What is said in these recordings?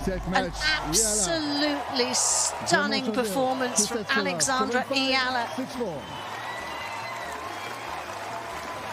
An absolutely stunning performance from Alexandra Eala.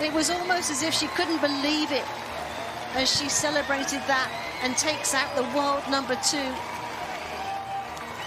It was almost as if she couldn't believe it as she celebrated that and takes out the world #2.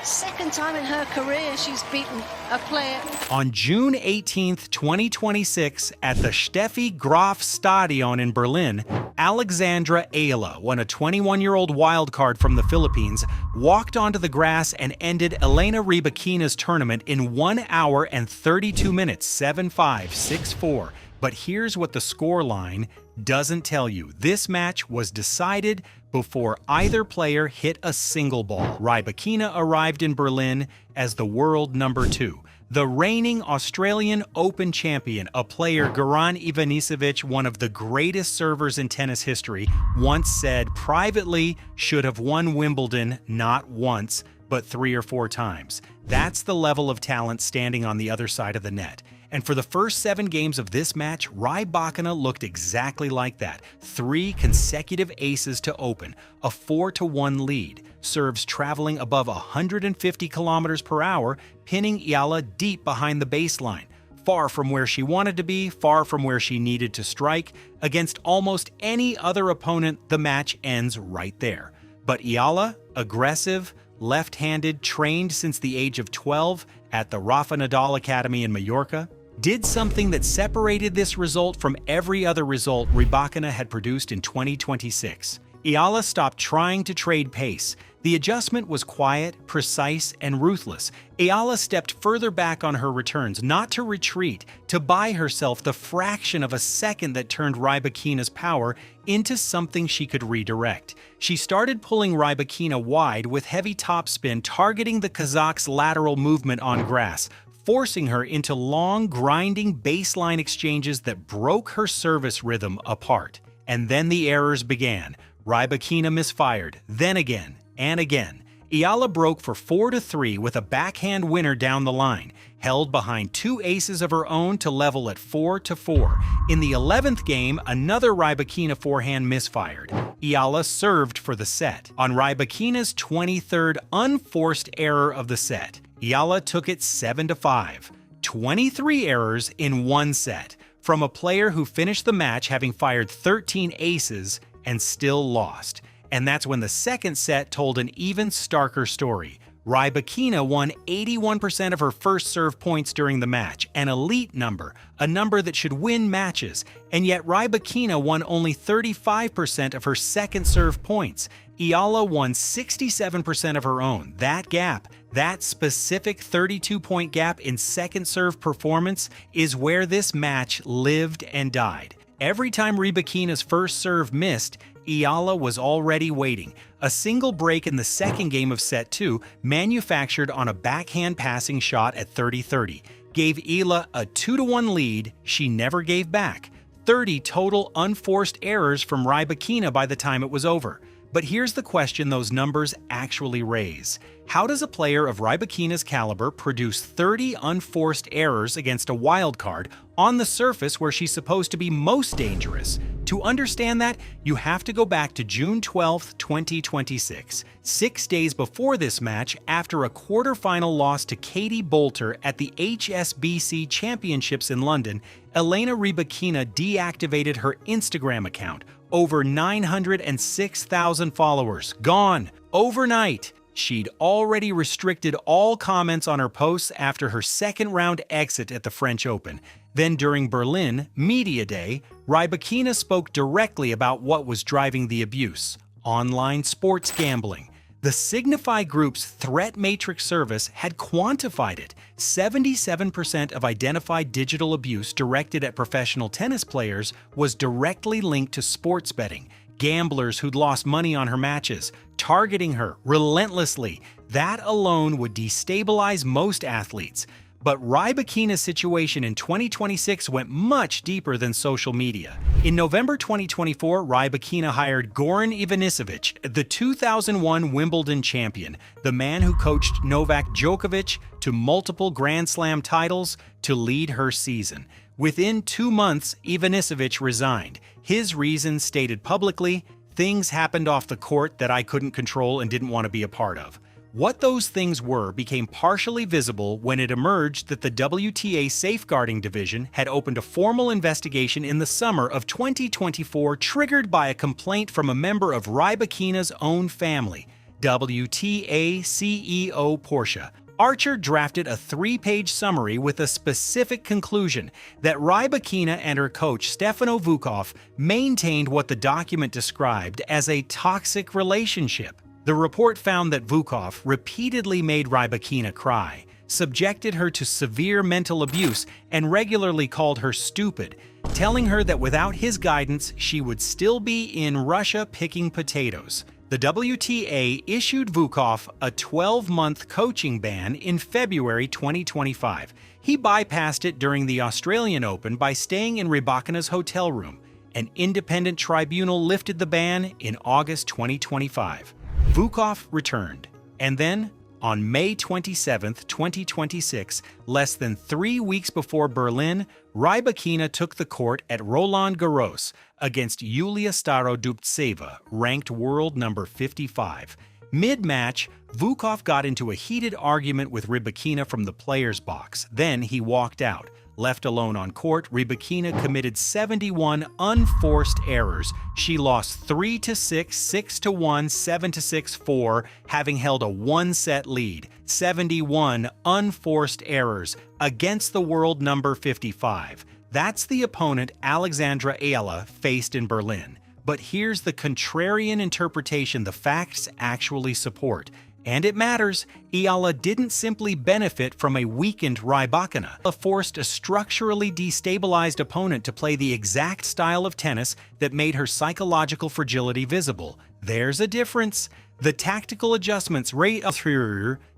Second time in her career she's beaten a player. On June 18th, 2026, at the Steffi Graf Stadion in Berlin, Alexandra Eala, a 21-year-old wildcard from the Philippines, walked onto the grass and ended Elena Rybakina's tournament in 1 hour and 32 minutes, 7-5, 6-4. But here's what the scoreline doesn't tell you. This match was decided before either player hit a single ball. Rybakina arrived in Berlin as the world #2. The reigning Australian Open champion, a player Goran Ivanisevic, one of the greatest servers in tennis history, once said privately should have won Wimbledon not once, but 3 or 4 times. That's the level of talent standing on the other side of the net. And for the first 7 games of this match, Rybakina looked exactly like that. 3 consecutive aces to open, a 4-1 lead, serves traveling above 150 kilometers per hour, pinning Eala deep behind the baseline. Far from where she wanted to be, far from where she needed to strike. Against almost any other opponent, the match ends right there. But Eala, aggressive, left-handed, trained since the age of 12 at the Rafa Nadal Academy in Mallorca, did something that separated this result from every other result Rybakina had produced in 2026. Eala stopped trying to trade pace. The adjustment was quiet, precise, and ruthless. Eala stepped further back on her returns, not to retreat, to buy herself the fraction of a second that turned Rybakina's power into something she could redirect. She started pulling Rybakina wide with heavy topspin, targeting the Kazakh's lateral movement on grass, forcing her into long, grinding baseline exchanges that broke her service rhythm apart. And then the errors began. Rybakina misfired, then again, and again. Eala broke for 4-3 with a backhand winner down the line, held behind 2 aces of her own to level at 4-4. In the 11th game, another Rybakina forehand misfired. Eala served for the set. On Rybakina's 23rd unforced error of the set, Eala took it 7-5. 23 errors in one set, from a player who finished the match having fired 13 aces and still lost. And that's when the second set told an even starker story. Rybakina won 81% of her first serve points during the match, an elite number, a number that should win matches, and yet Rybakina won only 35% of her second serve points. Eala won 67% of her own. That gap, that specific 32-point gap in second serve performance, is where this match lived and died. Every time Rybakina's first serve missed, Eala was already waiting. A single break in the second game of set 2, manufactured on a backhand passing shot at 30-30, gave Eala a 2-1 lead she never gave back. 30 total unforced errors from Rybakina by the time it was over. But here's the question those numbers actually raise. How does a player of Rybakina's caliber produce 30 unforced errors against a wildcard on the surface where she's supposed to be most dangerous? To understand that, you have to go back to June 12, 2026, 6 days before this match, after a quarterfinal loss to Katie Boulter at the HSBC Championships in London. Elena Rybakina deactivated her Instagram account. Over 906,000 followers gone overnight. She'd already restricted all comments on her posts after her second-round exit at the French Open. Then during Berlin Media Day, Rybakina spoke directly about what was driving the abuse: online sports gambling. The Signify Group's threat matrix service had quantified it. 77% of identified digital abuse directed at professional tennis players was directly linked to sports betting. Gamblers who'd lost money on her matches, targeting her relentlessly. That alone would destabilize most athletes. But Rybakina's situation in 2026 went much deeper than social media. In November 2024, Rybakina hired Goran Ivanisevic, the 2001 Wimbledon champion, the man who coached Novak Djokovic to multiple Grand Slam titles, to lead her season. Within 2 months, Ivanisevic resigned. His reason, stated publicly: Things happened off the court that I couldn't control and didn't want to be a part of. What those things were became partially visible when it emerged that the WTA Safeguarding Division had opened a formal investigation in the summer of 2024 triggered by a complaint from a member of Rybakina's own family, WTA CEO Portia. Archer drafted a 3-page summary with a specific conclusion that Rybakina and her coach Stefano Vukov maintained what the document described as a toxic relationship. The report found that Vukov repeatedly made Rybakina cry, subjected her to severe mental abuse, and regularly called her stupid, telling her that without his guidance, she would still be in Russia picking potatoes. The WTA issued Vukov a 12-month coaching ban in February 2025. He bypassed it during the Australian Open by staying in Rybakina's hotel room. An independent tribunal lifted the ban in August 2025. Vukov returned, and then, on May 27, 2026, less than 3 weeks before Berlin, Rybakina took the court at Roland Garros against Yulia Starodubtseva, ranked world number 55. Mid-match, Vukov got into a heated argument with Rybakina from the players' box. Then he walked out. Left alone on court, Rybakina committed 71 unforced errors. She lost 3-6, 6-1, 7-6, 4, having held a one-set lead. 71 unforced errors against the world number 55. That's the opponent Alexandra Eala faced in Berlin. But here's the contrarian interpretation the facts actually support. And it matters, Eala didn't simply benefit from a weakened Rybakina. Eala forced a structurally destabilized opponent to play the exact style of tennis that made her psychological fragility visible. There's a difference. The tactical adjustments,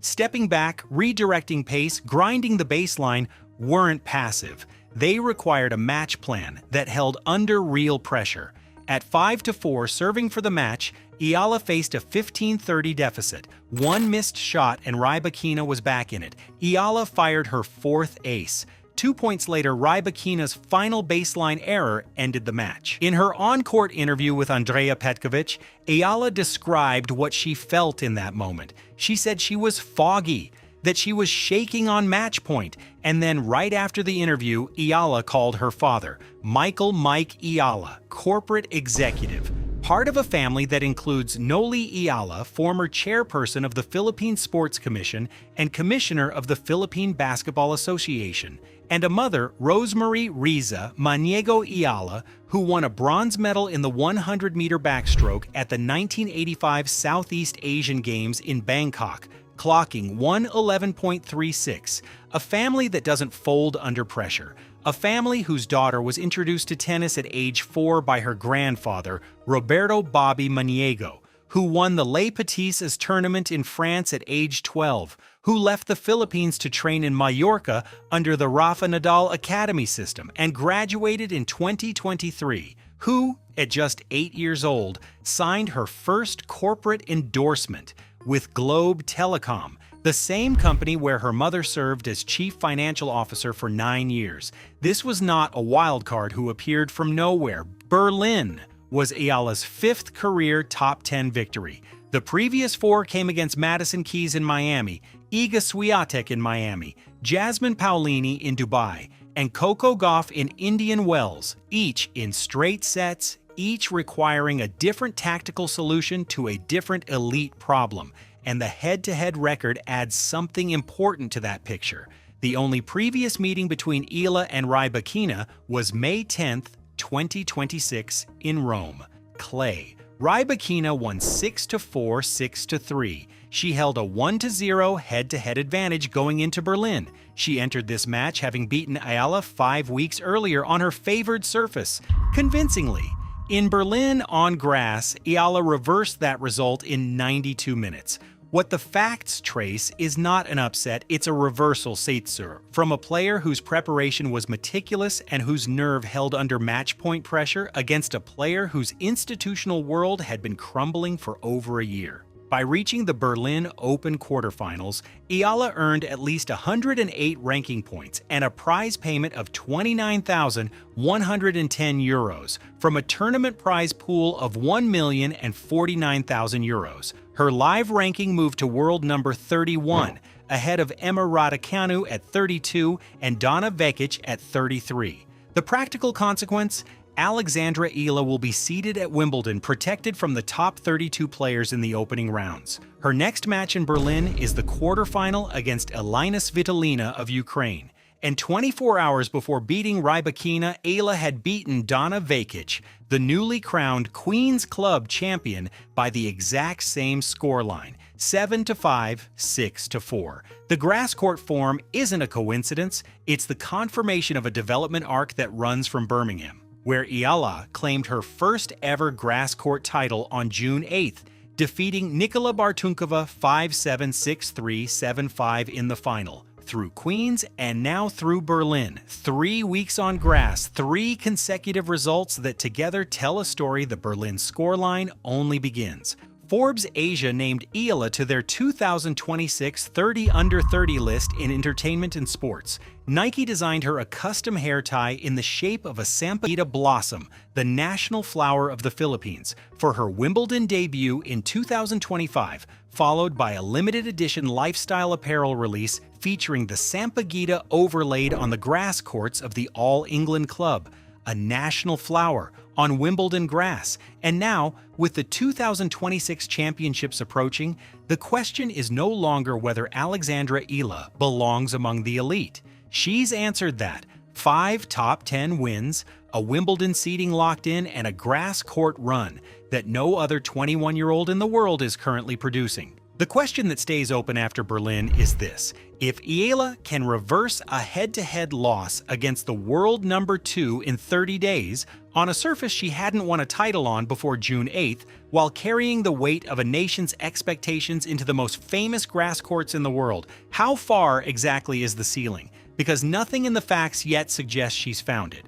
stepping back, redirecting pace, grinding the baseline, weren't passive. They required a match plan that held under real pressure. At 5-4 serving for the match, Eala faced a 15-30 deficit. One missed shot and Rybakina was back in it. Eala fired her fourth ace. 2 points later, Rybakina's final baseline error ended the match. In her on-court interview with Andrea Petkovic, Eala described what she felt in that moment. She said she was foggy, that she was shaking on match point, and then right after the interview, Eala called her father, Michael Mike Eala, corporate executive, part of a family that includes Noli Eala, former chairperson of the Philippine Sports Commission and commissioner of the Philippine Basketball Association, and a mother, Rosemarie Riza Maniego Eala, who won a bronze medal in the 100-meter backstroke at the 1985 Southeast Asian Games in Bangkok, clocking 111.36, a family that doesn't fold under pressure, a family whose daughter was introduced to tennis at age 4 by her grandfather, Roberto Bobby Maniego, who won the Les Petits tournament in France at age 12, who left the Philippines to train in Mallorca under the Rafa Nadal Academy system and graduated in 2023, who, at just 8 years old, signed her first corporate endorsement with Globe Telecom, the same company where her mother served as chief financial officer for 9 years. This was not a wildcard who appeared from nowhere. Berlin was Eala's 5th career top 10 victory. The previous 4 came against Madison Keys in Miami, Iga Swiatek in Miami, Jasmine Paolini in Dubai, and Coco Gauff in Indian Wells, each in straight sets, each requiring a different tactical solution to a different elite problem, and the head-to-head record adds something important to that picture. The only previous meeting between Eala and Rybakina was May 10th, 2026 in Rome. Clay. Rybakina won 6-4, 6-3. She held a 1-0 head-to-head advantage going into Berlin. She entered this match having beaten Eala 5 weeks earlier on her favored surface, convincingly. In Berlin on grass, Eala reversed that result in 92 minutes. What the facts trace is not an upset, it's a reversal Setzer, from a player whose preparation was meticulous and whose nerve held under match point pressure against a player whose institutional world had been crumbling for over a year. By reaching the Berlin Open quarterfinals, Eala earned at least 108 ranking points and a prize payment of €29,110 from a tournament prize pool of €1,049,000. Her live ranking moved to world number 31, ahead of Elena Rybakina at 32 and Donna Vekic at 33. The practical consequence? Alexandra Eala will be seated at Wimbledon, protected from the top 32 players in the opening rounds. Her next match in Berlin is the quarterfinal against Elena Rybakina of Ukraine. And 24 hours before beating Rybakina, Eala had beaten Donna Vekic, the newly crowned Queen's Club champion, by the exact same scoreline, 7-5, 6-4. The grass court form isn't a coincidence, it's the confirmation of a development arc that runs from Birmingham, where Eala claimed her first ever grass court title on June 8th, defeating Nicola Bartunkova 5-7, 6-3, 7-5 in the final, through Queens and now through Berlin. 3 weeks on grass, 3 consecutive results that together tell a story the Berlin scoreline only begins. Forbes Asia named Eala to their 2026 30 Under 30 list in entertainment and sports. Nike designed her a custom hair tie in the shape of a sampaguita blossom, the national flower of the Philippines, for her Wimbledon debut in 2025, followed by a limited edition lifestyle apparel release featuring the sampaguita overlaid on the grass courts of the All England Club, a national flower, on Wimbledon grass. And now, with the 2026 championships approaching, the question is no longer whether Alexandra Eala belongs among the elite. She's answered that. 5 top 10 wins, a Wimbledon seeding locked in, and a grass court run that no other 21-year-old in the world is currently producing. The question that stays open after Berlin is this: if Eala can reverse a head-to-head loss against the world number 2 in 30 days, on a surface she hadn't won a title on before June 8th, while carrying the weight of a nation's expectations into the most famous grass courts in the world, how far exactly is the ceiling? Because nothing in the facts yet suggests she's found it.